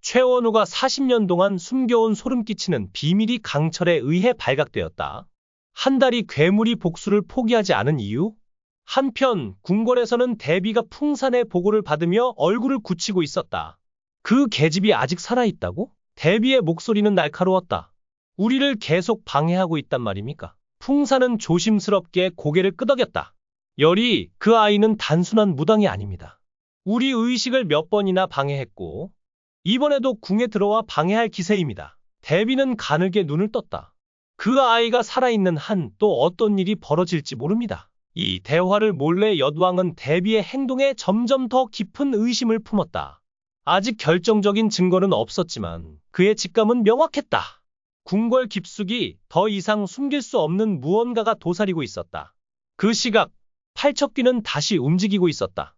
최원우가 40년 동안 숨겨온 소름 끼치는 비밀이 강철에 의해 발각되었다. 한 달이 괴물이 복수를 포기하지 않은 이유? 한편 궁궐에서는 대비가 풍산의 보고를 받으며 얼굴을 굳히고 있었다. 그 계집이 아직 살아있다고? 대비의 목소리는 날카로웠다. 우리를 계속 방해하고 있단 말입니까? 풍산은 조심스럽게 고개를 끄덕였다. 열이, 그 아이는 단순한 무당이 아닙니다. 우리 의식을 몇 번이나 방해했고 이번에도 궁에 들어와 방해할 기세입니다. 대비는 가늘게 눈을 떴다. 그 아이가 살아있는 한 또 어떤 일이 벌어질지 모릅니다. 이 대화를 몰래 엿왕은 대비의 행동에 점점 더 깊은 의심을 품었다. 아직 결정적인 증거는 없었지만 그의 직감은 명확했다. 궁궐 깊숙이 더 이상 숨길 수 없는 무언가가 도사리고 있었다. 그 시각, 팔척귀는 다시 움직이고 있었다.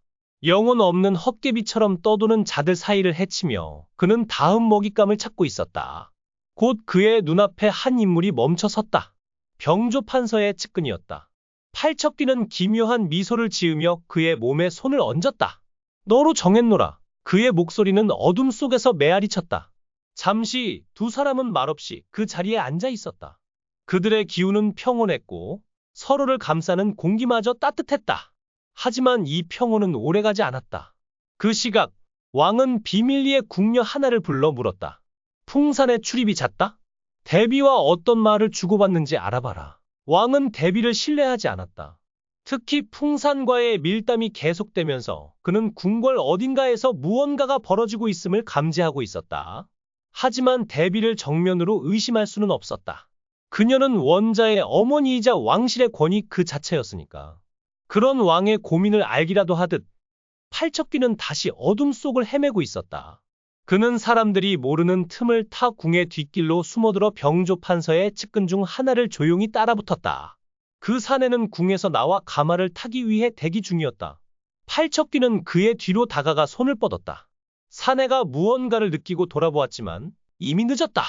영혼 없는 헛개비처럼 떠도는 자들 사이를 헤치며 그는 다음 먹잇감을 찾고 있었다. 곧 그의 눈앞에 한 인물이 멈춰 섰다. 병조판서의 측근이었다. 팔척귀는 기묘한 미소를 지으며 그의 몸에 손을 얹었다. 너로 정했노라. 그의 목소리는 어둠 속에서 메아리쳤다. 잠시 두 사람은 말없이 그 자리에 앉아 있었다. 그들의 기운은 평온했고 서로를 감싸는 공기마저 따뜻했다. 하지만 이 평온은 오래가지 않았다. 그 시각, 왕은 비밀리에 궁녀 하나를 불러 물었다. 풍산의 출입이 잦다? 대비와 어떤 말을 주고받는지 알아봐라. 왕은 대비를 신뢰하지 않았다. 특히 풍산과의 밀담이 계속되면서 그는 궁궐 어딘가에서 무언가가 벌어지고 있음을 감지하고 있었다. 하지만 대비를 정면으로 의심할 수는 없었다. 그녀는 원자의 어머니이자 왕실의 권위 그 자체였으니까. 그런 왕의 고민을 알기라도 하듯 팔척귀는 다시 어둠 속을 헤매고 있었다. 그는 사람들이 모르는 틈을 타 궁의 뒷길로 숨어들어 병조판서의 측근 중 하나를 조용히 따라붙었다. 그 사내는 궁에서 나와 가마를 타기 위해 대기 중이었다. 팔척귀는 그의 뒤로 다가가 손을 뻗었다. 사내가 무언가를 느끼고 돌아보았지만 이미 늦었다.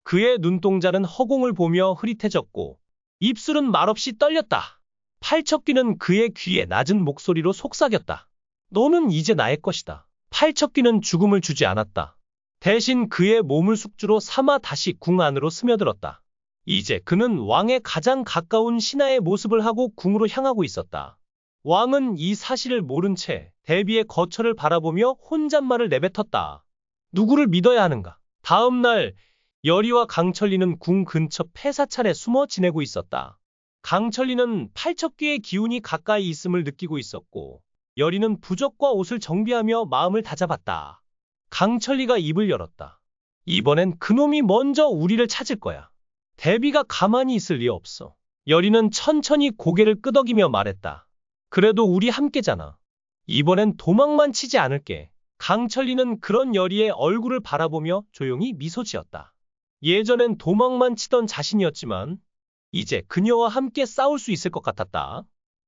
그의 눈동자는 허공을 보며 흐릿해졌고 입술은 말없이 떨렸다. 팔척귀는 그의 귀에 낮은 목소리로 속삭였다. 너는 이제 나의 것이다. 팔척귀는 죽음을 주지 않았다. 대신 그의 몸을 숙주로 삼아 다시 궁 안으로 스며들었다. 이제 그는 왕의 가장 가까운 신하의 모습을 하고 궁으로 향하고 있었다. 왕은 이 사실을 모른 채 대비의 거처를 바라보며 혼잣말을 내뱉었다. 누구를 믿어야 하는가? 다음 날 열이와 강철리는 궁 근처 폐사찰에 숨어 지내고 있었다. 강철리는 팔척귀의 기운이 가까이 있음을 느끼고 있었고 열이는 부적과 옷을 정비하며 마음을 다잡았다. 강철리가 입을 열었다. 이번엔 그놈이 먼저 우리를 찾을 거야. 대비가 가만히 있을 리 없어. 열이는 천천히 고개를 끄덕이며 말했다. 그래도 우리 함께잖아. 이번엔 도망만 치지 않을게. 강철리는 그런 열이의 얼굴을 바라보며 조용히 미소 지었다. 예전엔 도망만 치던 자신이었지만 이제 그녀와 함께 싸울 수 있을 것 같았다.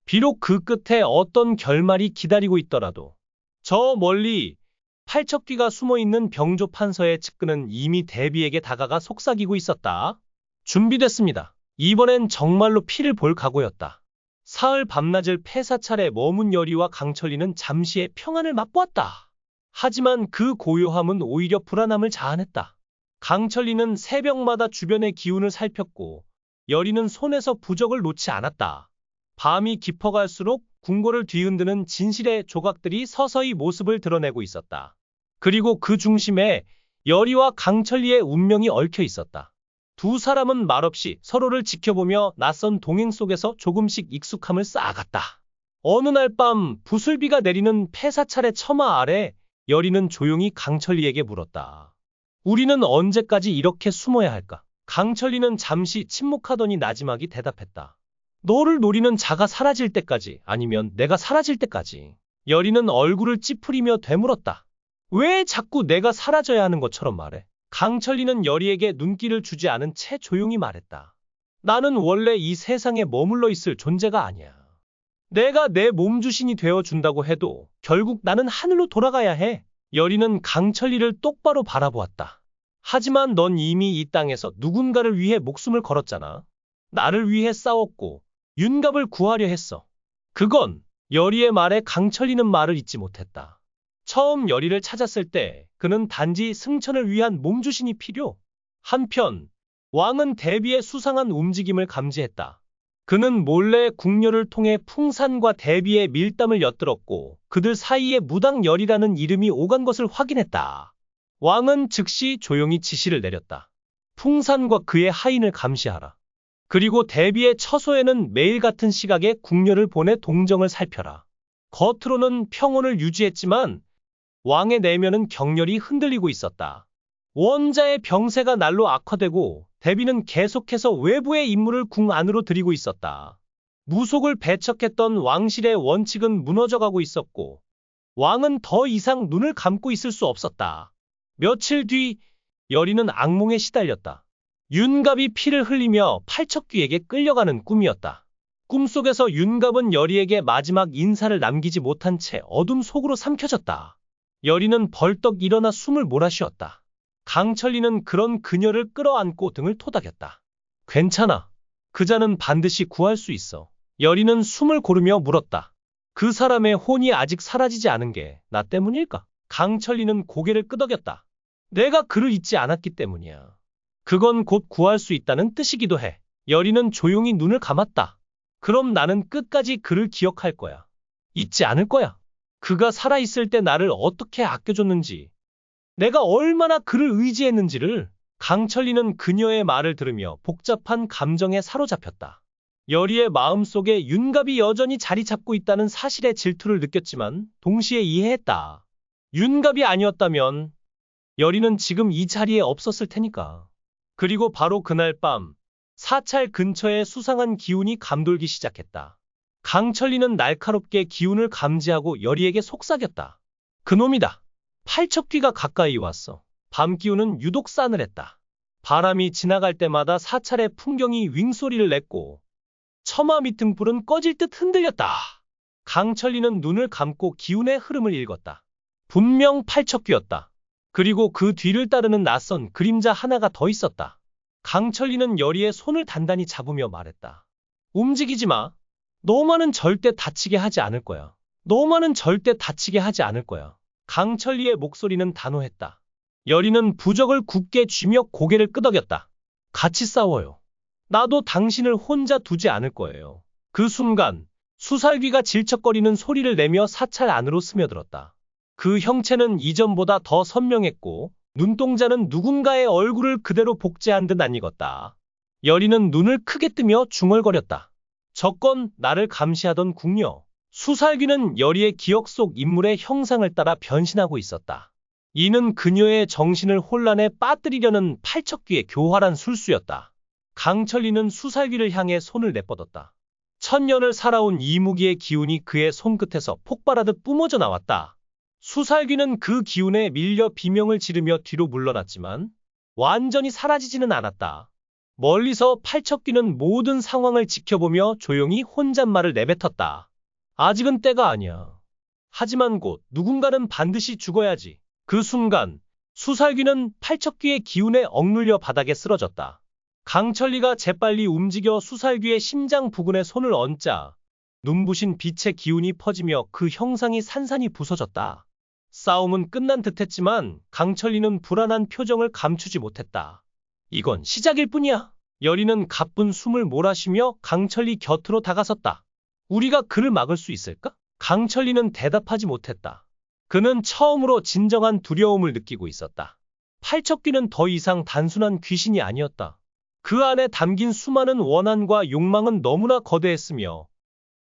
비록 그 끝에 어떤 결말이 기다리고 있더라도 저 멀리 팔척귀가 숨어있는 병조판서의 측근은 이미 대비에게 다가가 속삭이고 있었다. 준비됐습니다. 이번엔 정말로 피를 볼 각오였다. 사흘 밤낮을 폐사찰에 머문 열이와 강철리는 잠시의 평안을 맛보았다. 하지만 그 고요함은 오히려 불안함을 자아냈다. 강철리는 새벽마다 주변의 기운을 살폈고 열이는 손에서 부적을 놓지 않았다. 밤이 깊어갈수록 궁궐을 뒤흔드는 진실의 조각들이 서서히 모습을 드러내고 있었다. 그리고 그 중심에 열이와 강철리의 운명이 얽혀 있었다. 두 사람은 말없이 서로를 지켜보며 낯선 동행 속에서 조금씩 익숙함을 쌓아갔다. 어느 날 밤 부슬비가 내리는 폐사찰의 처마 아래 열이는 조용히 강철리에게 물었다. 우리는 언제까지 이렇게 숨어야 할까? 강철리는 잠시 침묵하더니 나지막이 대답했다. 너를 노리는 자가 사라질 때까지, 아니면 내가 사라질 때까지. 열이는 얼굴을 찌푸리며 되물었다. 왜 자꾸 내가 사라져야 하는 것처럼 말해? 강철리는 열이에게 눈길을 주지 않은 채 조용히 말했다. 나는 원래 이 세상에 머물러 있을 존재가 아니야. 내가 내 몸주신이 되어준다고 해도 결국 나는 하늘로 돌아가야 해. 열이는 강철리를 똑바로 바라보았다. 하지만 넌 이미 이 땅에서 누군가를 위해 목숨을 걸었잖아. 나를 위해 싸웠고 윤갑을 구하려 했어. 그건 열이의 말에 강철리는 말을 잇지 못했다. 처음 열의를 찾았을 때 그는 단지 승천을 위한 몸주신이 필요. 한편 왕은 대비의 수상한 움직임을 감지했다. 그는 몰래 궁녀를 통해 풍산과 대비의 밀담을 엿들었고 그들 사이에 무당열이라는 이름이 오간 것을 확인했다. 왕은 즉시 조용히 지시를 내렸다. 풍산과 그의 하인을 감시하라. 그리고 대비의 처소에는 매일 같은 시각에 궁녀를 보내 동정을 살펴라. 겉으로는 평온을 유지했지만 왕의 내면은 격렬히 흔들리고 있었다. 원자의 병세가 날로 악화되고 대비는 계속해서 외부의 임무를 궁 안으로 들이고 있었다. 무속을 배척했던 왕실의 원칙은 무너져가고 있었고 왕은 더 이상 눈을 감고 있을 수 없었다. 며칠 뒤 열이는 악몽에 시달렸다. 윤갑이 피를 흘리며 팔척귀에게 끌려가는 꿈이었다. 꿈속에서 윤갑은 열이에게 마지막 인사를 남기지 못한 채 어둠 속으로 삼켜졌다. 열이는 벌떡 일어나 숨을 몰아쉬었다. 강철리는 그런 그녀를 끌어안고 등을 토닥였다. 괜찮아. 그자는 반드시 구할 수 있어. 열이는 숨을 고르며 물었다. 그 사람의 혼이 아직 사라지지 않은 게 나 때문일까? 강철리는 고개를 끄덕였다. 내가 그를 잊지 않았기 때문이야. 그건 곧 구할 수 있다는 뜻이기도 해. 열이는 조용히 눈을 감았다. 그럼 나는 끝까지 그를 기억할 거야. 잊지 않을 거야. 그가 살아있을 때 나를 어떻게 아껴줬는지, 내가 얼마나 그를 의지했는지를. 강철리는 그녀의 말을 들으며 복잡한 감정에 사로잡혔다. 열이의 마음속에 윤갑이 여전히 자리 잡고 있다는 사실에 질투를 느꼈지만 동시에 이해했다. 윤갑이 아니었다면 열이는 지금 이 자리에 없었을 테니까. 그리고 바로 그날 밤 사찰 근처에 수상한 기운이 감돌기 시작했다. 강철리는 날카롭게 기운을 감지하고 열이에게 속삭였다. 그놈이다. 팔척귀가 가까이 왔어. 밤 기운은 유독 싸늘했다. 바람이 지나갈 때마다 사찰의 풍경이 윙소리를 냈고 처마 밑은 불은 꺼질 듯 흔들렸다. 강철리는 눈을 감고 기운의 흐름을 읽었다. 분명 팔척귀였다. 그리고 그 뒤를 따르는 낯선 그림자 하나가 더 있었다. 강철리는 열이의 손을 단단히 잡으며 말했다. 움직이지 마. 너만은 절대 다치게 하지 않을 거야. 너만은 절대 다치게 하지 않을 거야. 강철리의 목소리는 단호했다. 열이는 부적을 굳게 쥐며 고개를 끄덕였다. 같이 싸워요. 나도 당신을 혼자 두지 않을 거예요. 그 순간 수살귀가 질척거리는 소리를 내며 사찰 안으로 스며들었다. 그 형체는 이전보다 더 선명했고 눈동자는 누군가의 얼굴을 그대로 복제한 듯 낯익었다. 열이는 눈을 크게 뜨며 중얼거렸다. 저건 나를 감시하던 궁녀. 수살귀는 열이의 기억 속 인물의 형상을 따라 변신하고 있었다. 이는 그녀의 정신을 혼란에 빠뜨리려는 팔척귀의 교활한 술수였다. 강철리는 수살귀를 향해 손을 내뻗었다. 천년을 살아온 이무기의 기운이 그의 손끝에서 폭발하듯 뿜어져 나왔다. 수살귀는 그 기운에 밀려 비명을 지르며 뒤로 물러났지만 완전히 사라지지는 않았다. 멀리서 팔척귀는 모든 상황을 지켜보며 조용히 혼잣말을 내뱉었다. 아직은 때가 아니야. 하지만 곧 누군가는 반드시 죽어야지. 그 순간 수살귀는 팔척귀의 기운에 억눌려 바닥에 쓰러졌다. 강철리가 재빨리 움직여 수살귀의 심장 부근에 손을 얹자 눈부신 빛의 기운이 퍼지며 그 형상이 산산이 부서졌다. 싸움은 끝난 듯했지만 강철리는 불안한 표정을 감추지 못했다. 이건 시작일 뿐이야. 열이는 가쁜 숨을 몰아쉬며 강철리 곁으로 다가섰다. 우리가 그를 막을 수 있을까? 강철리는 대답하지 못했다. 그는 처음으로 진정한 두려움을 느끼고 있었다. 팔척귀는 더 이상 단순한 귀신이 아니었다. 그 안에 담긴 수많은 원한과 욕망은 너무나 거대했으며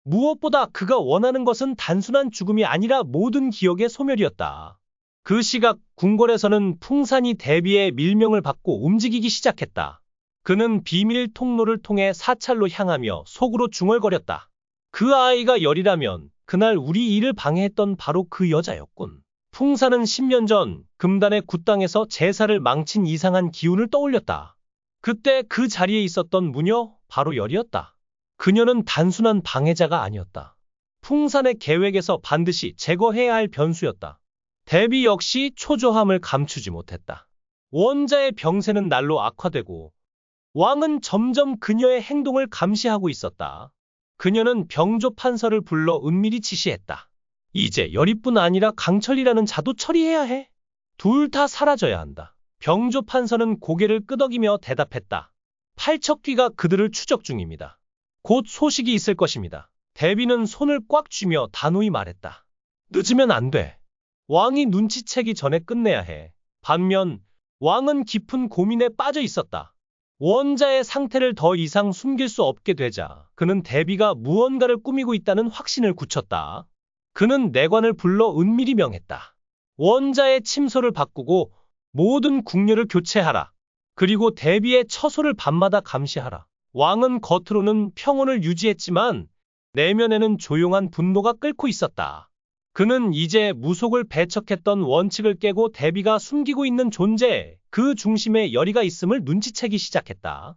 무엇보다 그가 원하는 것은 단순한 죽음이 아니라 모든 기억의 소멸이었다. 그 시각 궁궐에서는 풍산이 대비의 밀명을 받고 움직이기 시작했다. 그는 비밀 통로를 통해 사찰로 향하며 속으로 중얼거렸다. 그 아이가 열이라면 그날 우리 일을 방해했던 바로 그 여자였군. 풍산은 10년 전 금단의 굿당에서 제사를 망친 이상한 기운을 떠올렸다. 그때 그 자리에 있었던 무녀 바로 열이었다. 그녀는 단순한 방해자가 아니었다. 풍산의 계획에서 반드시 제거해야 할 변수였다. 대비 역시 초조함을 감추지 못했다. 원자의 병세는 날로 악화되고 왕은 점점 그녀의 행동을 감시하고 있었다. 그녀는 병조 판서를 불러 은밀히 지시했다. 이제 열이뿐 아니라 강철이라는 자도 처리해야 해. 둘 다 사라져야 한다. 병조 판서는 고개를 끄덕이며 대답했다. 팔척귀가 그들을 추적 중입니다. 곧 소식이 있을 것입니다. 대비는 손을 꽉 쥐며 단호히 말했다. 늦으면 안 돼. 왕이 눈치채기 전에 끝내야 해. 반면 왕은 깊은 고민에 빠져 있었다. 원자의 상태를 더 이상 숨길 수 없게 되자 그는 대비가 무언가를 꾸미고 있다는 확신을 굳혔다. 그는 내관을 불러 은밀히 명했다. 원자의 침소를 바꾸고 모든 궁녀를 교체하라. 그리고 대비의 처소를 밤마다 감시하라. 왕은 겉으로는 평온을 유지했지만 내면에는 조용한 분노가 끓고 있었다. 그는 이제 무속을 배척했던 원칙을 깨고 대비가 숨기고 있는 존재, 그 중심에 열의가 있음을 눈치채기 시작했다.